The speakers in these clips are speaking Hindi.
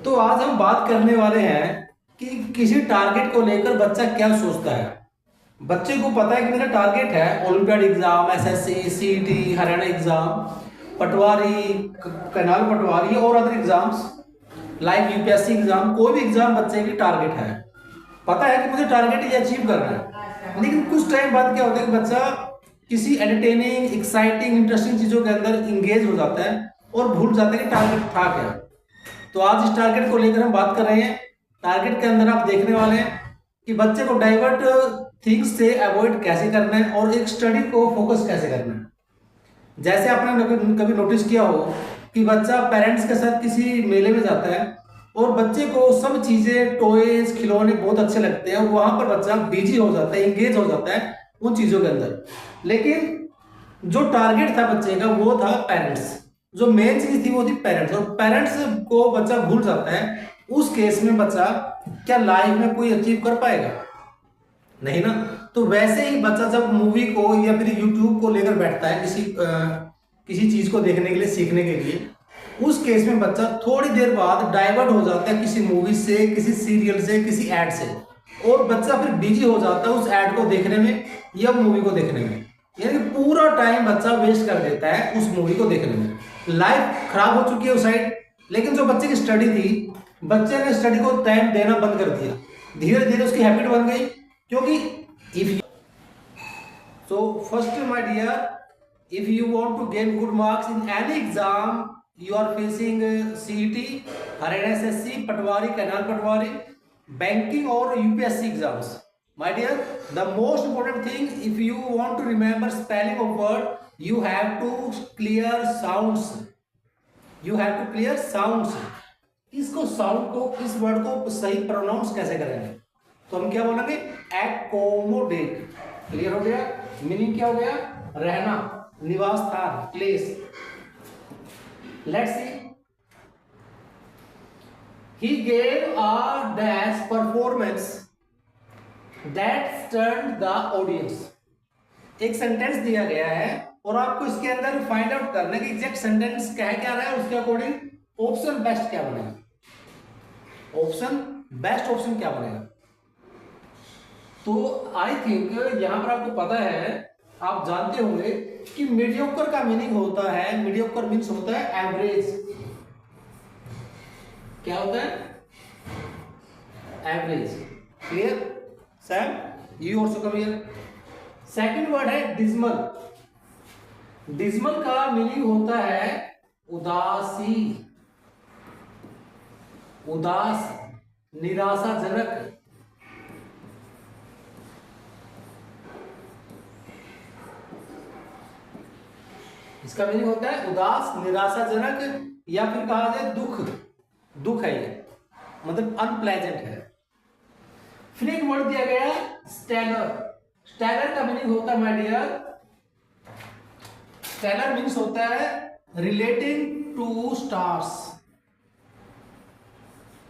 तो आज हम बात करने वाले हैं कि किसी टारगेट को लेकर बच्चा क्या सोचता है। बच्चे को पता है कि मेरा टारगेट है Olympiad exam, SSC, CET, Haryana exam, patwari, canal patwari और other exams like UPSC exam. कोई भी एग्जाम बच्चे की टारगेट है, पता है कि मुझे टारगेट ये अचीव करना है। लेकिन कुछ टाइम बाद क्या होता है कि बच्चा किसी एंटरटेनिंग, एक्साइटिंग, इंटरेस्टिंग चीजों के अंदर इंगेज हो जाता है और भूल जाता है कि टारगेट था क्या। तो आज इस टारगेट को लेकर हम बात कर रहे हैं। टारगेट के अंदर आप देखने वाले हैं कि बच्चे को डाइवर्ट थिंग्स से अवॉइड कैसे करना है और एक स्टडी को फोकस कैसे करना है। जैसे आपने कभी नोटिस किया हो कि बच्चा पेरेंट्स के साथ किसी मेले में जाता है और बच्चे को सब चीजें, टॉयज, खिलौने बहुत अच्छे लगते हैं और वहां पर बच्चा बिजी हो जाता है, इंगेज हो जाता है उन चीजों के अंदर। लेकिन जो टारगेट था बच्चे का वो था पेरेंट्स। जो मेन चीज थी वो थी पेरेंट्स, और पेरेंट्स को बच्चा भूल जाता है। उस केस में बच्चा क्या लाइफ में कोई अचीव कर पाएगा? नहीं ना। तो वैसे ही बच्चा जब मूवी को या फिर यूट्यूब को लेकर बैठता है किसी चीज को देखने के लिए, सीखने के लिए, उस केस में बच्चा थोड़ी देर बाद डाइवर्ट हो जाता है किसी मूवी से, किसी सीरियल से, किसी एड से, और बच्चा फिर बिजी हो जाता है उस एड को देखने में या मूवी को देखने में। यानी पूरा टाइम बच्चा वेस्ट कर देता है उस मूवी को देखने में। लाइफ खराब हो चुकी है उस साइड। लेकिन जो बच्चे की स्टडी थी, बच्चे ने स्टडी को टाइम देना बंद कर दिया। धीरे धीरे उसकी हैबिट बन गई। क्योंकि if so first my dear, if you want to gain good marks in any exam you are facing, CET, Haryana SSC, Patwari, Canal Patwari, banking or UPSC exams, my dear, the most important thing, if you want to remember spelling of word, you have to clear sounds. You have to clear sounds. इसको साउंड को, इस वर्ड को सही प्रोनाउंस कैसे करेंगे? तो हम क्या बोलेंगे? एकोमोडेट। क्लियर हो गया? मीनिंग क्या हो गया? रहना, निवास स्थान, place. Let's see. He gave a dash performance that stunned the audience. एक सेंटेंस दिया गया है और आपको इसके अंदर फाइंड आउट करना है कि एग्जैक्ट सेंटेंस कह क्या रहा है, उसके अकॉर्डिंग ऑप्शन बेस्ट क्या बनेगा। ऑप्शन बेस्ट ऑप्शन क्या बनेगा? तो आई थिंक यहां पर आपको पता है, आप जानते होंगे कि मीडियोकर का मीनिंग होता है, मीडियोकर मीन्स होता है एवरेज। क्या होता है? Average. Clear Sam? You also come here. Second word है डिस्मल। डिस्मल का मीनिंग होता है उदासी, उदास, निराशाजनक। इसका मीनिंग होता है उदास, निराशाजनक, या फिर कहा जाए दुख। दुख है ये, मतलब अनप्लेजेंट है। फिर एक वर्ड दिया गया स्टेलर। स्टेलर का मीनिंग होता है माय डियर, स्टेलर मीन्स होता है relating to stars.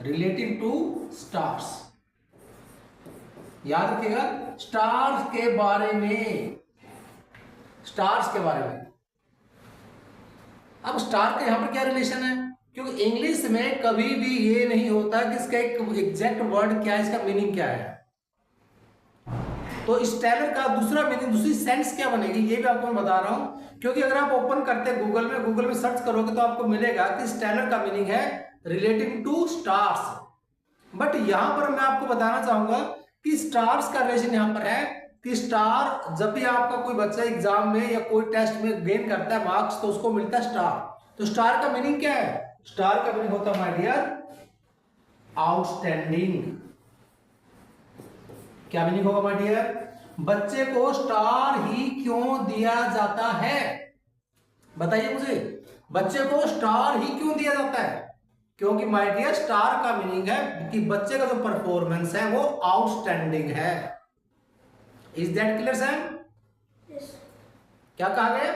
Relating to stars, याद रखिएगा, स्टार्स के बारे में, स्टार्स के बारे में। अब स्टार का यहां पर क्या रिलेशन है? क्योंकि इंग्लिश में कभी भी ये नहीं होता कि इसका एक एग्जैक्ट वर्ड क्या है, इसका मीनिंग क्या है। तो स्टेलर का दूसरा मीनिंग, दूसरी सेंस क्या बनेगी, ये भी आपको मैं बता रहा हूं। क्योंकि अगर आप ओपन करते हैं गूगल में सर्च करोगे तो आपको मिलेगा कि स्टेलर का मीनिंग है रिलेटिंग टू स्टार्स। बट यहां पर मैं आपको बताना चाहूंगा कि स्टार्स का रिलेशन यहां पर है कि स्टार, जब भी आपका कोई बच्चा एग्जाम में या कोई टेस्ट में गेन करता है मार्क्स, तो उसको मिलता है स्टार। तो स्टार का मीनिंग क्या है? स्टार का मीनिंग होता है माय डियर आउटस्टैंडिंग। क्या मीनिंग होगा माय डियर? बच्चे को स्टार ही क्यों दिया जाता है? बताइए मुझे, बच्चे को स्टार ही क्यों दिया जाता है? क्योंकि माय डियर स्टार का मीनिंग है कि बच्चे का जो परफॉर्मेंस है वो आउटस्टैंडिंग है। Is that clear Sam? क्या कहा गया?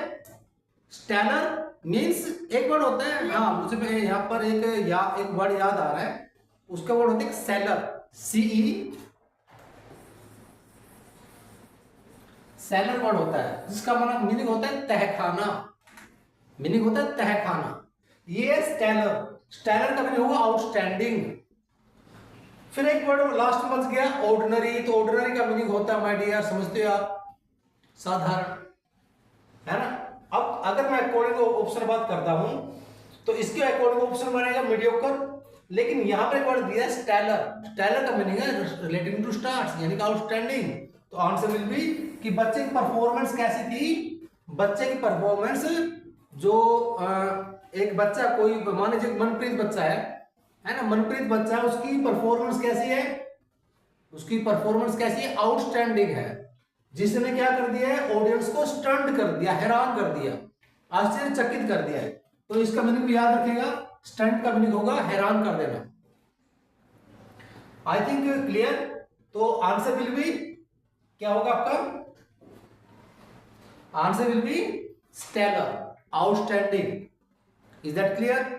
स्टेलर मीन्स एक वर्ड होता है, हाँ मुझे यहाँ पर एक वर्ड याद आ रहा है, उसका वर्ड होता है सेलर, सीई, सेलर वर्ड होता है जिसका मीनिंग होता है तहखाना। मीनिंग होता है तहखाना। ये स्टेलर, स्टैलर का मीनिंग होगा आउटस्टैंडिंग। फिर एक वर्ड लास्ट में बच गया ऑर्डिनरी। तो ऑर्डिनरी का मीनिंग होता है माय डियर, समझते हो आप, साधारण, है ना। अब अगर मैं अकॉर्डिंग ऑप्शन बात करता हूं तो इसके अकॉर्डिंग ऑप्शन बनेगा मीडियोकर। लेकिन यहां पर एक वर्ड दिया है स्टैलर। स्टैलर का मीनिंग है रिलेटिंग टू स्टार्स, यानी कि आउटस्टैंडिंग। तो आंसर विल बी कि बच्चे की परफॉर्मेंस कैसी थी। बच्चे की परफॉर्मेंस जो एक बच्चा, कोई मान लीजिए मनप्रीत बच्चा है ना, मनप्रीत बच्चा, उसकी परफॉर्मेंस कैसी है, उसकी परफॉर्मेंस कैसी है, आउटस्टैंडिंग है। जिसने क्या कर दिया है, ऑडियंस को स्टंट कर दिया, हैरान कर दिया, आश्चर्यचकित कर दिया है। तो इसका मीनिंग भी याद रखिएगा, स्टंट का मीनिंग होगा हैरान कर देना। I think clear. तो आंसर विल बी क्या होगा आपका, answer will be stellar, outstanding. Is that clear.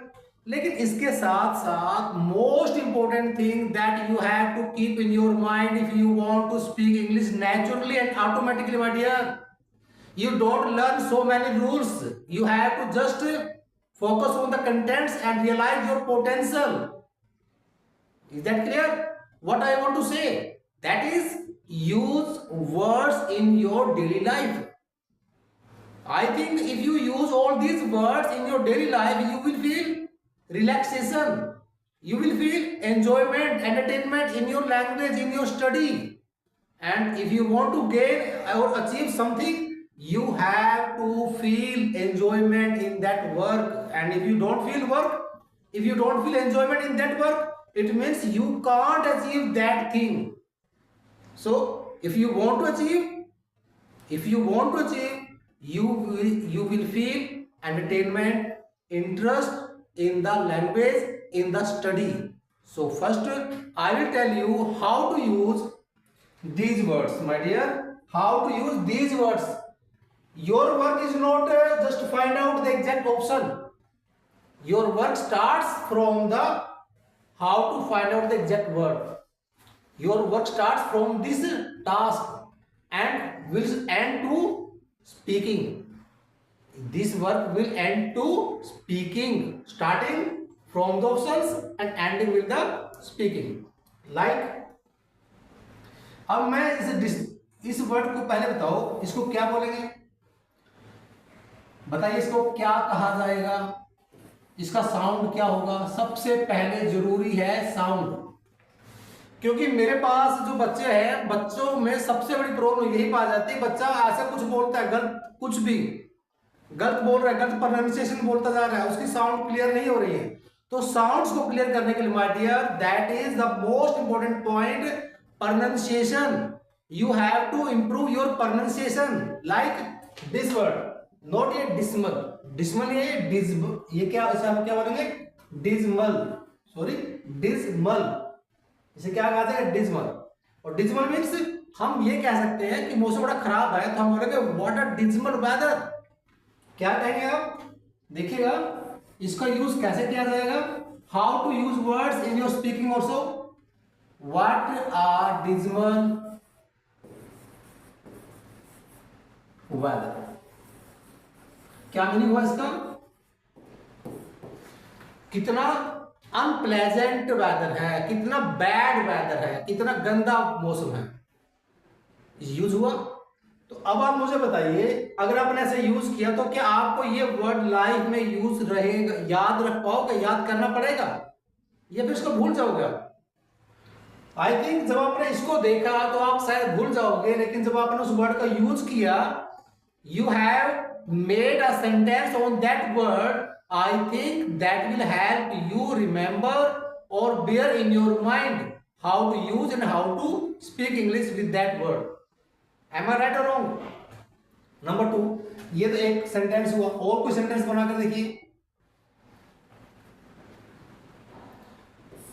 लेकिन इसके साथ साथ most important thing that you have to keep in your mind if you want to speak English naturally and automatically, my dear, you don't learn so many rules. You have to just focus on the contents and realize your potential. Is that clear? What I want to say, that is, use words in your daily life. I think if you use all these words in your daily life, you will feel relaxation, you will feel enjoyment, entertainment in your language, in your study. And if you want to gain or achieve something, you have to feel enjoyment in that work. And if you don't feel work, if you don't feel enjoyment in that work, it means you can't achieve that thing. So if you want to achieve, you will feel entertainment, interest in the language, in the study. So first I will tell you how to use these words, my dear, how to use these words. Your work is not just find out the exact option. Your work starts from the how to find out the exact word. Your work starts from this task and will end to speaking. This work will end to speaking, starting from the options and ending with the speaking. Like, अब मैं इस वर्ड को पहले बताओ, इसको क्या बोलेंगे, बताइए, इसको क्या कहा जाएगा, इसका साउंड क्या होगा। सबसे पहले जरूरी है साउंड, क्योंकि मेरे पास जो बच्चे हैं, बच्चों में सबसे बड़ी प्रॉब्लम यही पाई जाती है, बच्चा ऐसा कुछ बोलता है, गलत, कुछ भी गलत बोल रहा है, गलत प्रोनाउंसिएशन बोलता जा रहा है, उसकी साउंड क्लियर नहीं हो रही है। तो साउंड्स को क्लियर करने के लिए, my dear, that is the most important point, pronunciation. You have to improve your pronunciation. Like this word, not ये डिस्मल, डिस्मल ये क्या, इसे हम क्या बोलेंगे, डिस्मल, सॉरी डिस्मल, इसे क्या कहा जाएगा, डिस्मल। और डिस्मल मीन्स हम ये कह सकते हैं कि मौसम बड़ा खराब है, तो हम बोलेंगे व्हाट अ डिस्मल वेदर। क्या कहेंगे आप, देखिएगा इसका यूज कैसे किया जाएगा, how to use words in your speaking also. What are dismal weather, क्या मीनिंग हुआ इसका, कितना अनप्लेजेंट वेदर है, कितना बैड वेदर है, कितना गंदा मौसम है, यूज हुआ। तो अब आप मुझे बताइए, अगर आपने ऐसे यूज किया तो क्या आपको ये वर्ड लाइफ में यूज रहेगा, याद रख पाओगे, याद करना पड़ेगा, या फिर इसको भूल जाओगे आप। आई थिंक जब आपने इसको देखा तो आप शायद भूल जाओगे, लेकिन जब आपने उस वर्ड का यूज किया, you have made a sentence on that word, I think that will help you remember or bear in your mind how to use and how to speak English with that word. Am I right or wrong? Number 2, ये तो एक सेंटेंस हुआ, और कोई सेंटेंस बनाकर देखिए।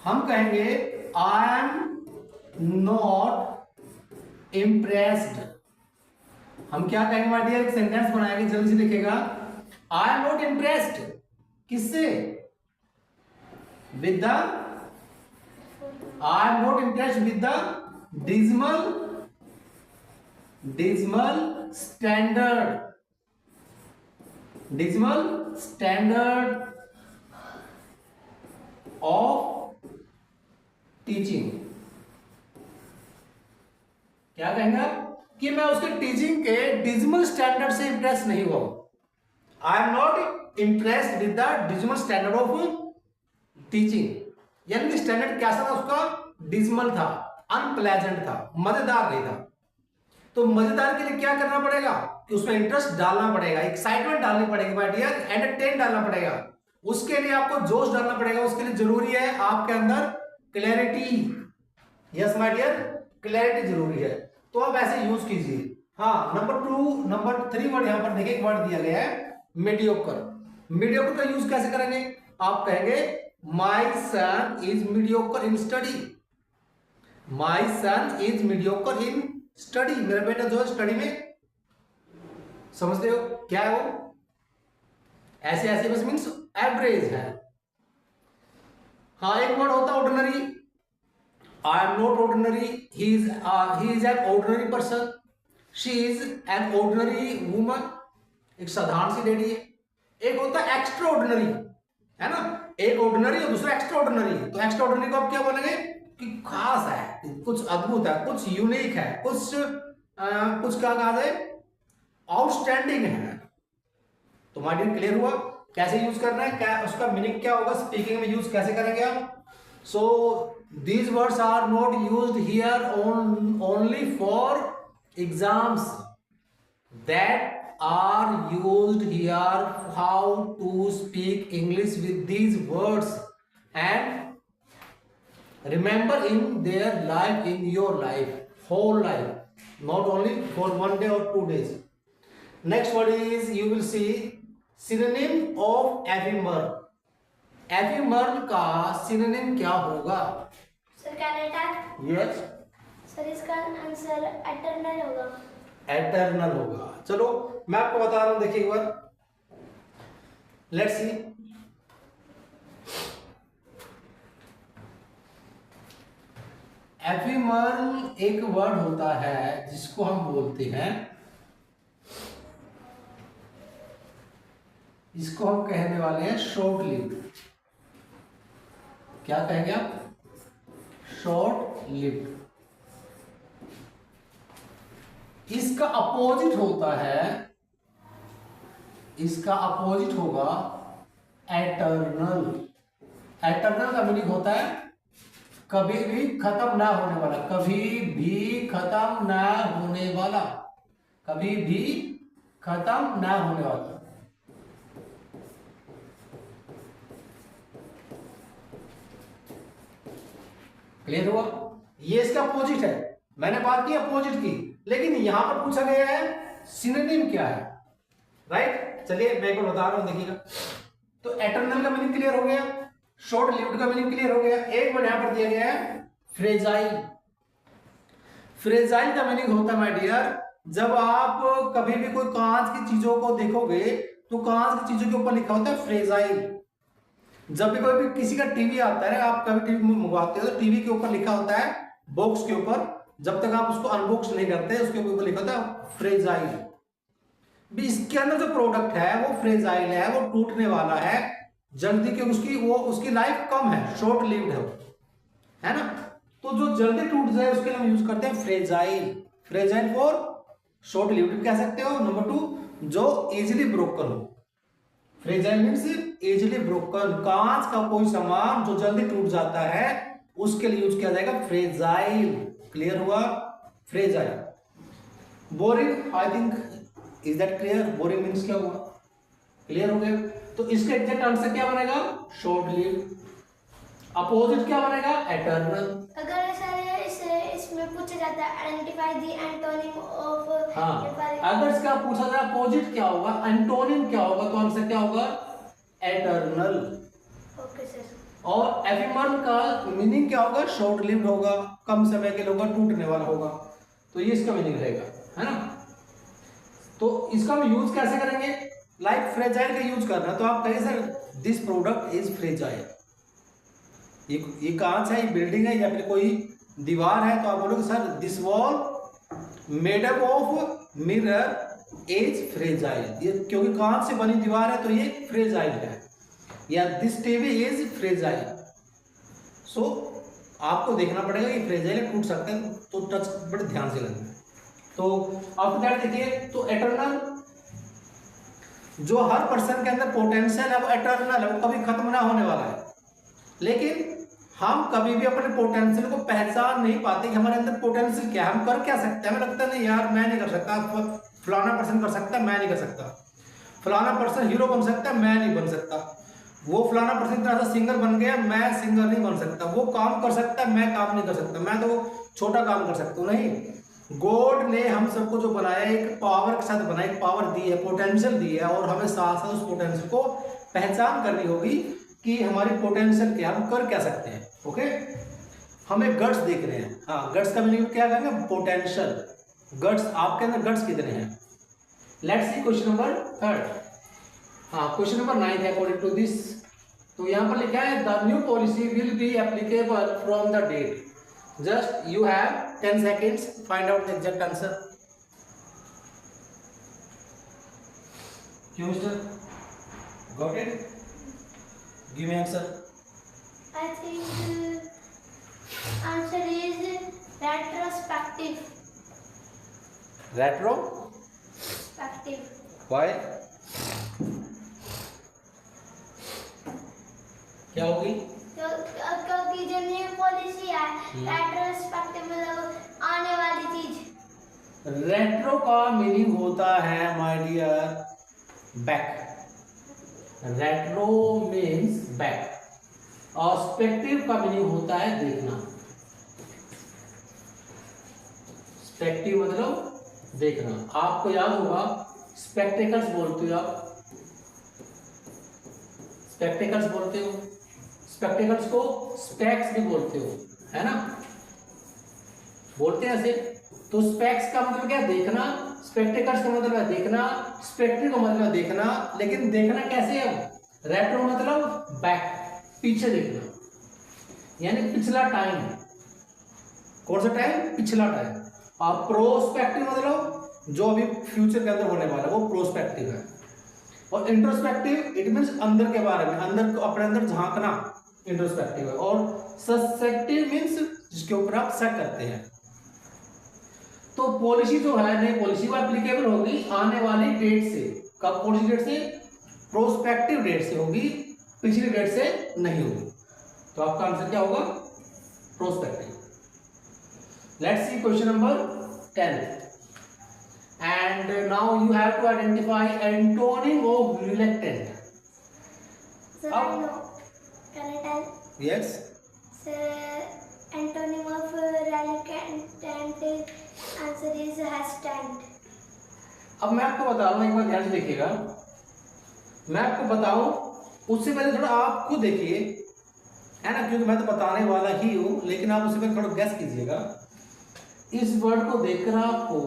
हम कहेंगे I am not impressed। हम क्या कहेंगे माय डियर, एक सेंटेंस बनाएंगे, जल्दी से लिखेगा, आई एम नॉट इम्प्रेस्ड, किससे, with the, I am not impressed with the dismal standard, dismal standard of teaching. क्या कहेंगे कि मैं उसके टीचिंग के डिजिमल स्टैंडर्ड से इंप्रेस नहीं हुआ। I am not impressed with the dismal standard of teaching, यानी कि स्टैंडर्ड कैसा था उसका, डिजिमल था, अनप्लेजेंट था, मजेदार नहीं था। तो मजेदार के लिए क्या करना पड़ेगा कि उसमें इंटरेस्ट डालना पड़ेगा, एक्साइटमेंट डालनी पड़ेगी माय डियर, एंटरटेन डालना पड़ेगा, उसके लिए आपको जोश डालना पड़ेगा, उसके लिए जरूरी है आपके अंदर clarity. Yes my dear, clarity जरूरी है, तो आप ऐसे यूज कीजिए। हाँ, नंबर 3 वर्ड यहां पर देखिए, एक वर्ड दिया गया है मीडियोकर। मीडियोकर का यूज कैसे करेंगे, आप कहेंगे my son is mediocre in study. My son is mediocre in study, मेरा बेटा जो है स्टडी में, समझते हो क्या है वो, ऐसे ऐसे बस मीन्स एवरेज है। हाँ, एक वर्ड होता है ordinary. I am not ordinary, he is an ordinary person, she is an ordinary woman, एक साधारण सी लेडी है। एक होता है एक्स्ट्रा ऑर्डिनरी, है ना, एक ऑर्डिनरी और दूसरा एक्स्ट्रा ऑर्डिनरी। तो एक्स्ट्रा ऑर्डिनरी को आप क्या बोलेंगे कि खास है, कुछ अद्भुत है, कुछ यूनिक है, कुछ क्या कहा जाए, आउटस्टैंडिंग है। तो माइंड क्लियर हुआ कैसे यूज करना है, क्या उसका मीनिंग क्या होगा, स्पीकिंग में यूज कैसे करेंगे आप। So these words are not used here only for exams, that are used here how to speak English with these words and remember in their life, in your life, whole life, not only for 1 day or 2 days. Next word is, you will see synonym of ephemeral. ephemeral का synonym क्या होगा सर? कैनेटा। यस सर इसका आंसर एटर्नल होगा। एटर्नल होगा। चलो मैं आपको बता रहा हूं, देखिए एक बार, लेट्स सी। एफिमरल एक वर्ड होता है जिसको हम बोलते हैं, इसको हम कहने वाले हैं शॉर्ट लिव्ड। क्या कहेंगे आप, शॉर्ट लिव्ड। इसका अपोजिट होता है, इसका अपोजिट होगा एटर्नल। एटर्नल का मीनिंग होता है कभी भी खत्म ना होने वाला, कभी भी खत्म ना होने वाला, कभी भी खत्म ना होने वाला। क्लियर हुआ, ये इसका अपोजिट है। मैंने बात की अपोजिट की, लेकिन यहां पर पूछा गया है सिनोनिम क्या है, राइट। चलिए मैं एक बार बता रहा हूं, देखिएगा। तो एटर्नल का मीनिंग क्लियर हो गया, शॉर्ट लिव्ड का मीनिंग क्लियर हो गया। एक वर्ड यहां पर दिया गया है फ्रेजाइल। फ्रेजाइल का मीनिंग होता है माय डियर, जब आप कभी भी कोई कांच की चीजों को देखोगे तो कांच की चीजों के ऊपर लिखा होता है फ्रेजाइल। जब भी कोई भी किसी का टीवी आता है, आप कभी टीवी मंगवाते हो तो टीवी के ऊपर लिखा होता है बॉक्स के ऊपर, जब तक आप उसको अनबॉक्स नहीं करते उसके ऊपर लिखा होता है फ्रेजाइल। भी इसके अंदर जो प्रोडक्ट है वो फ्रेजाइल है, वो टूटने वाला है जल्दी, के उसकी लाइफ कम है, शॉर्ट लिव्ड है ना। तो जो जल्दी टूट जाए उसके लिए हम यूज करते हैं fragile. Fragile for short lived कह सकते हो। नंबर 2, जो इजिली ब्रोकन हो। फ्रेजाइल मीन्स इजिली ब्रोकन, कांच का कोई सामान जो जल्दी टूट जाता है उसके लिए यूज किया जाएगा फ्रेजाइल। क्लियर हुआ, fragile. Boring, I think is that clear, boring means क्या हुआ, क्लियर हो गया। तो इसका एग्जैक्ट आंसर क्या बनेगा, शॉर्ट लिव्ड। अपोजिट क्या बनेगा, एटर्नल। अगर सर इसमें पूछा जाता है आइडेंटिफाई द एंटोनिम ऑफ, हाँ, अगर इसका पूछा जाए अपोजिट क्या होगा, एंटोनिम क्या होगा, तो आंसर क्या होगा, एटर्नल। Okay sir. और एफिमरल का मीनिंग क्या होगा, शॉर्ट लिव्ड होगा, कम समय के लिए होगा, टूटने वाला होगा। तो ये इसका मीनिंग रहेगा, है ना। तो इसका हम यूज कैसे करेंगे, लाइक फ्रेजाइल का यूज करना। तो आप कहें sir this product is fragile, ये कांच है, ये बिल्डिंग है या फिर कोई दीवार है, तो आप बोलोगे sir this wall made up of mirror is fragile, ये क्योंकि कांच से बनी दीवार है तो ये फ्रेजाइल है। या दिस टीवी इज फ्रेजाइल, सो आपको देखना पड़ेगा कि फ्रेजाइल टूट सकते हैं, तो टच बड़े ध्यान से लगना है। तो आफ्टर दैट देखिए, तो एटर्नल, जो हर पर्सन के अंदर पोटेंशियल है वो एटर्नल है, वो कभी खत्म ना होने वाला है। लेकिन हम कभी भी अपने पोटेंशियल को पहचान नहीं पाते कि हमारे अंदर पोटेंशियल क्या है, हम कर क्या सकते हैं। हमें लगता है नहीं यार मैं नहीं कर सकता, फलाना पर्सन कर सकता है, मैं नहीं कर सकता। फलाना पर्सन हीरो बन सकता है, मैं नहीं बन सकता। वो फलाना पर्सन तरह से सिंगर बन गया, मैं सिंगर नहीं बन सकता। वो काम कर सकता है, मैं काम नहीं कर सकता, मैं तो छोटा काम कर सकता हूँ। नहीं, गॉड ने हम सबको जो बनाया एक पावर के साथ बनाया, एक पावर दी है, पोटेंशियल दी है, और हमें साथ साथ उस पोटेंशियल को पहचान करनी होगी कि हमारी पोटेंशियल क्या, हम कर क्या सकते हैं। ओके, हमें गट्स देख रहे हैं। हाँ, गट्स का मीनिंग क्या कहेंगे, पोटेंशियल। गट्स, आपके अंदर गट्स कितने हैं। Let's see question number 3। हाँ, क्वेश्चन नंबर 9 है अकॉर्डिंग टू दिस। तो यहाँ पर लिखा है the new policy will be applicable from the date. Just you have 10 seconds, find out the exact answer. क्यों mister, got it, give me answer. I think answer is retrospective. Retro, Perspective. Why, क्या होगी। क्योंकि जो न्यू पॉलिसी है रेट्रोस्पेक्टिव मतलब आने वाली चीज। रेट्रो का मीनिंग होता है my dear back. Retro means back, और स्पेक्टिव का मीनिंग होता है देखना। स्पेक्टिव मतलब देखना। आपको याद होगा स्पेक्टेकल्स बोलते हो आप, स्पेक्टेकल्स बोलते हो, स्पेक्टेकल्स को स्पेक्स भी बोलते हो, है ना, बोलते हैं ऐसे। तो स्पेक्स का मतलब क्या, देखना। स्पेक्टेकल्स का मतलब है देखना, स्पेक्टिव का मतलब देखना। लेकिन देखना कैसे है, रेट्रो मतलब बैक, पीछे देखना, यानी पिछला टाइम। कौन सा टाइम, पिछला टाइम। और प्रोस्पेक्टिव मतलब जो अभी फ्यूचर के अंदर होने वाला है, वो प्रोस्पेक्टिव है। और इंट्रोस्पेक्टिव इट मींस अंदर के बारे में, अंदर को अपने अंदर झांकना, इंट्रोस्पेक्टिव है। और सस्पेक्टिव मींस जिसके ऊपर आप शक करते हैं। तो पॉलिसी जो है, नई पॉलिसी वो एप्लीकेबल होगी आने वाली डेट से। कब, पॉलिसी डेट से, प्रोस्पेक्टिव डेट से होगी, पिछली डेट से नहीं होगी। तो आपका आंसर क्या होगा, prospective. Let's see question number 10। And now you have to identify antonym of reluctant. Sir, I know. Can I tell? Yes. Sir, antonym of reluctant answer is hesitant. अब मैं आपको बता रहा हूँ, एक बार ध्यान से देखिएगा। मैं आपको बताऊं उससे पहले थोड़ा आप खुद देखिए, है ना, क्योंकि मैं तो बताने वाला ही हूं, लेकिन आप उससे पहले थोड़ा गैस कीजिएगा। इस वर्ड को देखकर आपको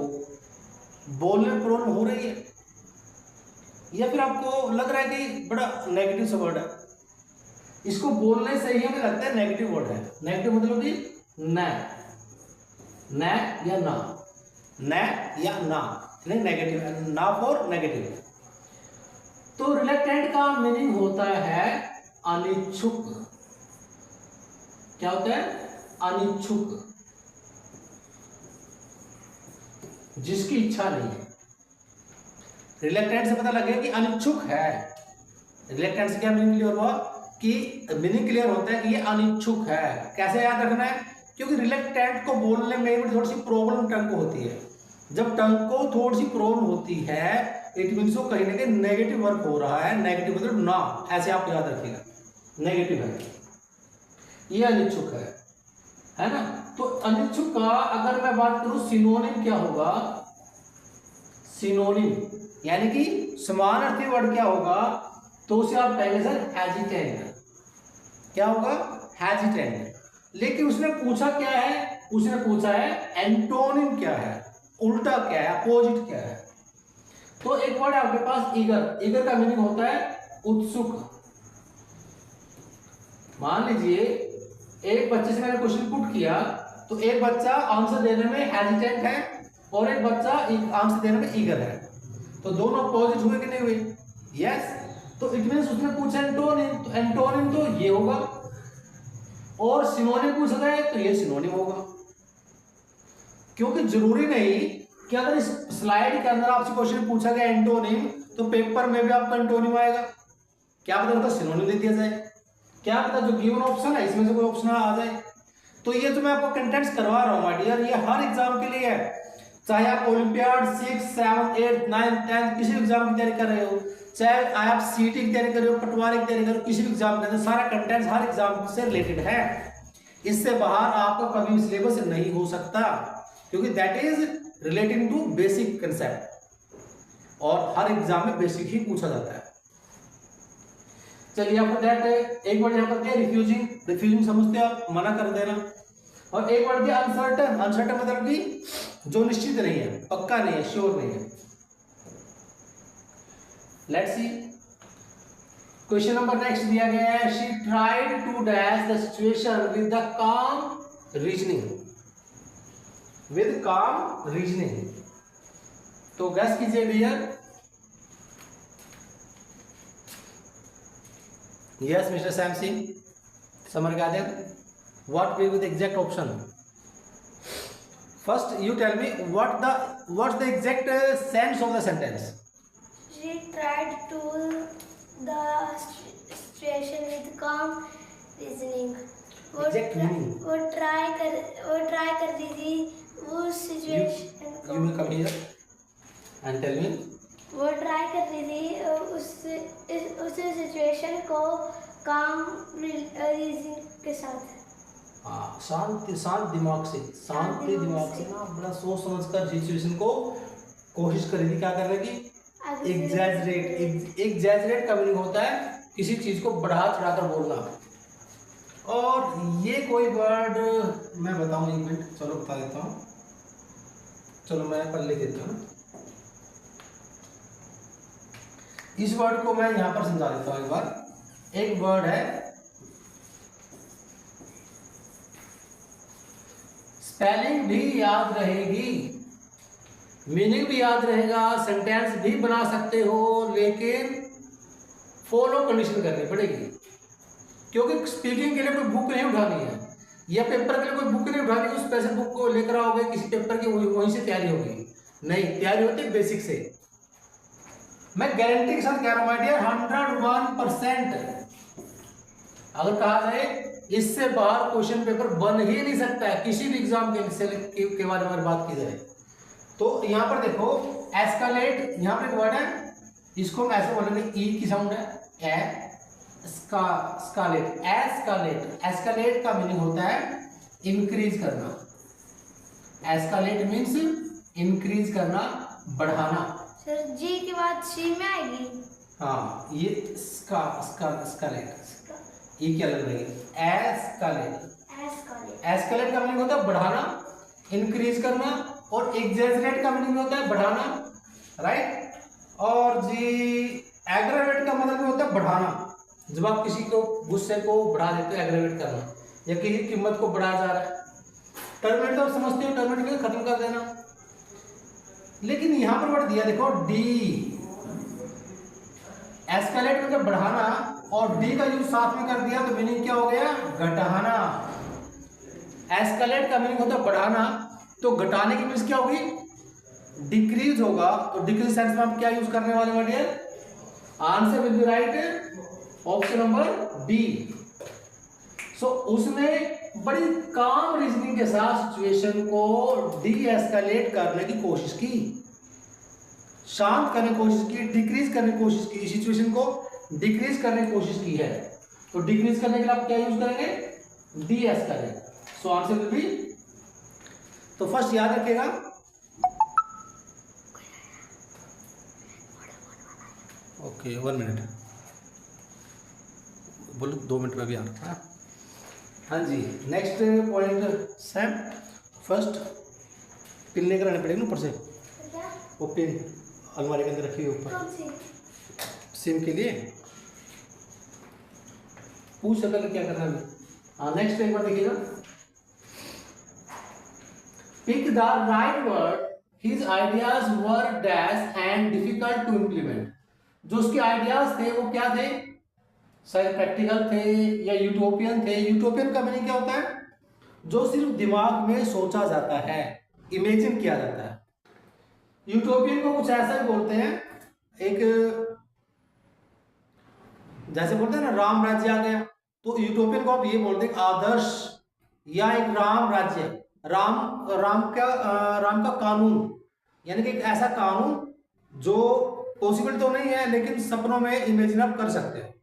बोलने में प्रॉब्लम हो रही है, या फिर आपको लग रहा है कि बड़ा नेगेटिव सा वर्ड है। इसको बोलने से ही हमें लगता है नेगेटिव वर्ड है। नेगेटिव मतलब कि न, न या ना, न या ना, नहीं नेगेटिव है, ना फॉर नेगेटिव। तो रिलक्टेंट का मीनिंग होता है अनिच्छुक। क्या होता है, अनिच्छुक, जिसकी इच्छा नहीं है। रिलक्टेंट से पता लगे कि अनिच्छुक है। रिलक्टेंट से क्या मीनिंग क्लियर हुआ, कि मीनिंग क्लियर होता है कि ये अनिच्छुक है। कैसे याद रखना है, क्योंकि रिलक्टेंट को बोलने में थोड़ी सी प्रॉब्लम टंग को होती है। जब टंग को थोड़ी सी प्रॉब्लम होती है, इट मीन्स वो कहीं ना कहीं नेगेटिव वर्क हो रहा है। नेगेटिव मतलब ना, ऐसे आप याद रखिएगा, नेगेटिव है, ये अनिच्छुक है ना। तो अनिच्छुक का अगर मैं बात करूं सिनोनिम क्या होगा, सिनोनिम यानी कि समानार्थी वर्ड क्या होगा, तो उसे आप कहेंगे सर हेजिटेंट। क्या होगा, हेजिटेंट। लेकिन उसने पूछा क्या है, उसने पूछा है एंटोनिम क्या है, उल्टा क्या है, अपोजिट क्या है। तो एक वर्ड है आपके पास ईगर। ईगर का मीनिंग होता है उत्सुक। मान लीजिए एक बच्चे से मैंने क्वेश्चन पुट किया, तो एक बच्चा आंसर देने में हेजिटेंट है और एक बच्चा आंसर देने में ईगर है। तो दोनों अपोजिट हुए कि नहीं हुए, यस। तो इट मींस उसने पूछा एंटोनिम, तो एंटोनिम तो ये होगा। और सिनोनिम पूछ गए तो ये सिनोनिम होगा, क्योंकि जरूरी नहीं कि अगर इस स्लाइड के अंदर आपसे क्वेश्चन पूछा गया एंटोनिम तो पेपर में भी आपका एंटोनिम आएगा, क्या पता उसका सिनोनिम दे दिया जाए, क्या पता जो गिवन ऑप्शन है इसमें से कोई ऑप्शन आ जाए। तो ये जो मैं आपको कंटेंट्स करवा रहा हूँ माय डियर, ये हर एग्जाम के लिए है, चाहे आप ओलंपियाड 6, 7, 8, 9, 10 किसी भी एग्जाम की तैयारी कर रहे हो, चाहे आप सीटी की तैयारी कर रहे हो, पटवारी की तैयारी कर रहे हो, किसी भी एग्जाम के अंदर सारा कंटेंट्स हर एग्जाम से रिलेटेड है। इससे बाहर आपका कभी भी सिलेबस नहीं हो सकता, क्योंकि that is relating to basic concept और हर एग्जाम में बेसिक ही पूछा जाता है। चलिए आपको दैट एक वर्ड यहाँ पर क्या, रिफ्यूजिंग, रिफ्यूजिंग समझते हो आप, मना कर देना। और एक वर्ड दिया अनसर्टन, अनसर्टन मतलब कि जो निश्चित नहीं है, पक्का नहीं है, श्योर नहीं है। Let's see question number next दिया गया है, she tried to dash the situation with the calm reasoning, with calm reasoning. तो गैस कीजिए dear. Yes, Mr. Samsi, Samar Gaden. What will be the exact option? First, you tell me what's the exact sense of the sentence. She tried to the situation with calm reasoning. Exact meaning. वो ट्राई कर रही थी उस सिचुएशन को। You will come here and tell me. वो ट्राई कर रही थी उस सिचुएशन को काम रीजनिंग के साथ। शांत दिमाग से, शांति दिमाग से ना बड़ा सोच समझ कर सिचुएशन को कोशिश करेगी क्या करने की, एग्जैजरेट। एग्जैजरेट का मीनिंग होता है किसी चीज को बढ़ा चढ़ाकर बोलना। और ये कोई वर्ड मैं बताऊं, एक मिनट, चलो बता देता हूँ, चलो मैं पढ़ देता हूँ। इस वर्ड को मैं यहां पर समझा देता हूं एक बार। एक वर्ड है, स्पेलिंग भी याद रहेगी, मीनिंग भी याद रहेगा, सेंटेंस भी बना सकते हो, लेकिन फॉलो कंडीशन करनी पड़ेगी। क्योंकि स्पीकिंग के लिए कोई बुक नहीं उठानी है, या पेपर के लिए कोई बुक नहीं उठानी, उस स्पेशल बुक को लेकर आओगे किसी पेपर की, वहीं से तैयारी होगी नहीं, तैयारी होती है बेसिक से। मैं गारंटी के साथ कह रहा हूं माय डियर, 101%। अगर कहा जाए इससे बाहर क्वेश्चन पेपर बन ही नहीं सकता है किसी भी एग्जाम के बारे में बात की जाए तो। यहां पर देखो एस्केलेट, यहां पर एक वर्ड है, इसको हम ऐसे बोलेंगे, ई की साउंड है, एस्केलेट। एस्केलेट, एस्केलेट का मीनिंग होता है इंक्रीज करना। एस्केलेट मीन्स इंक्रीज करना, बढ़ाना। सर जी की बात सी में आएगी। हाँ, ये स्केलेट, ई की अलग रहेगी, एस्केलेट। एस्केलेट का मीनिंग होता है बढ़ाना, इंक्रीज करना, और एग्जैजरेट का मीनिंग होता है बढ़ाना, राइट। और जी एग्रावेट का मतलब होता है बढ़ाना, जब आप किसी को गुस्से को बढ़ा देते हो, एग्रावेट करना, या किसी कीमत को बढ़ाया जा रहा है। टर्मिनेट तो आप समझते हो, टर्मिनेट को खत्म कर देना। लेकिन यहां पर वर्ड दिया देखो डी, एस्केलेट मतलब बढ़ाना, और डी का यूज साथ में कर दिया तो मीनिंग क्या हो गया, घटाना। एस्केलेट का मीनिंग होता है बढ़ाना, तो घटाने की मीनिंग क्या होगी, डिक्रीज होगा। तो डिक्रीज सेंस में हम क्या यूज करने वाले वर्ड है, answer will be right, option number D. So उसने बड़ी काम रीजनिंग के साथ सिचुएशन को डी एस्केलेट करने की कोशिश की, शांत करने की कोशिश की, डिक्रीज करने की कोशिश की, सिचुएशन को डिक्रीज करने की कोशिश की है। तो डिक्रीज करने के लिए आप क्या यूज करेंगे, D escalate. So answer will B, तो फर्स्ट याद रखिएगा, ओके 1 मिनट बोलो, 2 मिनट में भी आ रहा है। हाँ जी, next point same, first pin लेकर आने पड़ेगा ऊपर से, वो पिन अलमारी के अंदर रखी हुई ऊपर सिम के लिए। पूछ सकल क्या करना है। हाँ, नेक्स्ट एक बार देखिएगा, pick the right word, his ideas were dash and difficult to implement. जो उसके आइडियाज थे वो क्या थे, शायद प्रैक्टिकल थे या यूटोपियन थे। यूटोपियन का मीनिंग क्या होता है? जो सिर्फ दिमाग में सोचा जाता है, इमेजिन किया जाता है। यूटोपियन को कुछ ऐसा भी बोलते हैं, एक जैसे बोलते हैं ना राम राज्य आ गया, तो यूटोपियन को आप ये बोलते हैं आदर्श या एक राम राज्य, राम का कानून, यानी कि एक ऐसा कानून जो पॉसिबल तो नहीं है लेकिन सपनों में इमेजिन आप कर सकते हैं।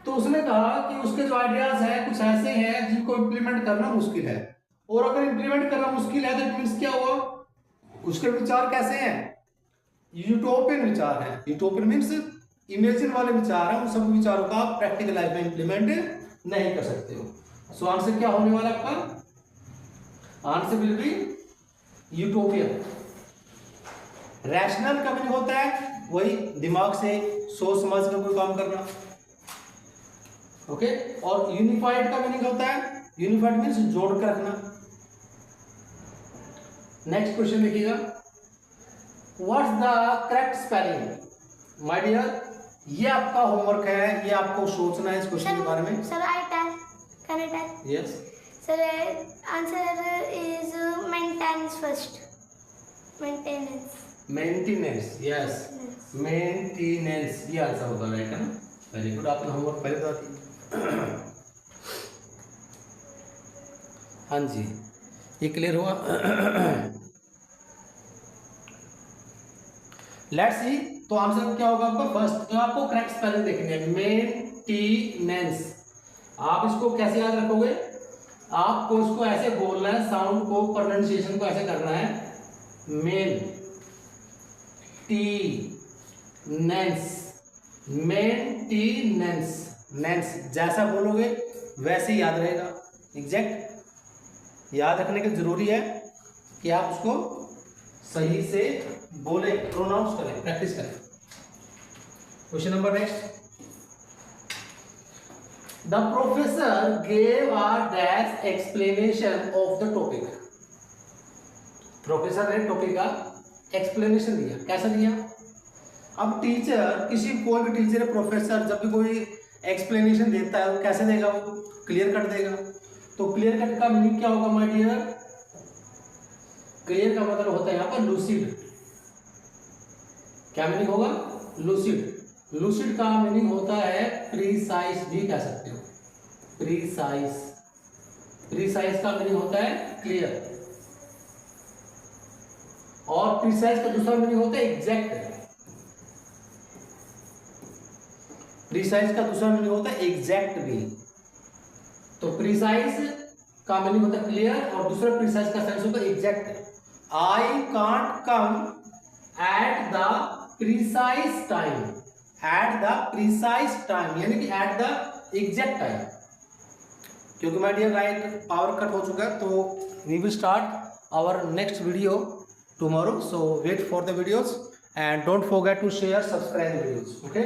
तो उसने कहा कि उसके जो आइडियाज है कुछ ऐसे हैं जिनको इंप्लीमेंट करना मुश्किल है, और अगर इंप्लीमेंट करना मुश्किल है तो इट मींस क्या हुआ, उसके विचार कैसे हैं? यूटोपियन विचार हैं। यूटोपियन मींस इमेजिन वाले विचार हैं, उन सब विचारों का आप प्रैक्टिकल लाइफ में इंप्लीमेंट नहीं कर सकते हो। सो आंसर क्या होने वाला आपका? Answer will B utopian. Rational का मीनिंग होता है वही दिमाग से सोच समझ कर कोई काम करना, ओके। और यूनिफाइड का मीनिंग होता है, यूनिफाइड मीन्स जोड़ कर रखना। नेक्स्ट क्वेश्चन देखिएगा, what's the correct spelling? My dear, ये आपका होमवर्क है, ये आपको सोचना है इस क्वेश्चन के बारे में। Sir I tell, can I tell? Yes sir answer is maintenance first. Maintenance, yes maintenance, ये आंसर होगा, राइट है ना। वेरी गुड, आपने होमवर्क पहले तो आती। हाँ जी, ये क्लियर हुआ। लेट्स सी, तो आंसर क्या होगा आपका? फर्स्ट तो आपको करेक्ट स्पेलिंग देखनी है, मेंटेनेंस। आप इसको कैसे याद रखोगे? आपको इसको ऐसे बोलना है, साउंड को, प्रोनाउंसिएशन को ऐसे करना है, मेन टी नेंस, मेंटेनेंस, नेंस जैसा बोलोगे वैसे ही याद रहेगा। एग्जैक्ट याद रखने की जरूरी है कि आप उसको सही से बोले, प्रोनाउंस करें, प्रैक्टिस करें। Question number next, the professor gave a dash explanation of the topic. Professor ने टॉपिक का एक्सप्लेनेशन दिया, कैसा दिया? अब टीचर, किसी कोई भी टीचर, प्रोफेसर जब भी कोई एक्सप्लेनेशन देता है वो कैसे देगा? वो क्लियर कट देगा। तो क्लियर कट का मीनिंग क्या होगा माय डियर? क्लियर का मतलब होता है यहाँ पर लूसिड। क्या मीनिंग होगा? लूसिड। लूसिड का मीनिंग होता है प्रीसाइज भी कह सकते हो, प्रीसाइज। प्रीसाइज का मीनिंग होता है क्लियर, और प्रीसाइज का दूसरा मीनिंग होता है एग्जैक्ट। प्रीसाइज का दूसरा मीनिंग होता है एग्जैक्ट भी। तो प्रीसाइज का मीनिंग होता है क्लियर, और दूसरा प्रीसाइज का सेंस होता है exact. I can't come at the precise time, at the precise time यानी कि एट द एग्जैक्ट टाइम। क्योंकि my dear right power cut हो चुका है, तो we will start our next video tomorrow, so wait for the videos and don't forget to share, subscribe the videos, okay?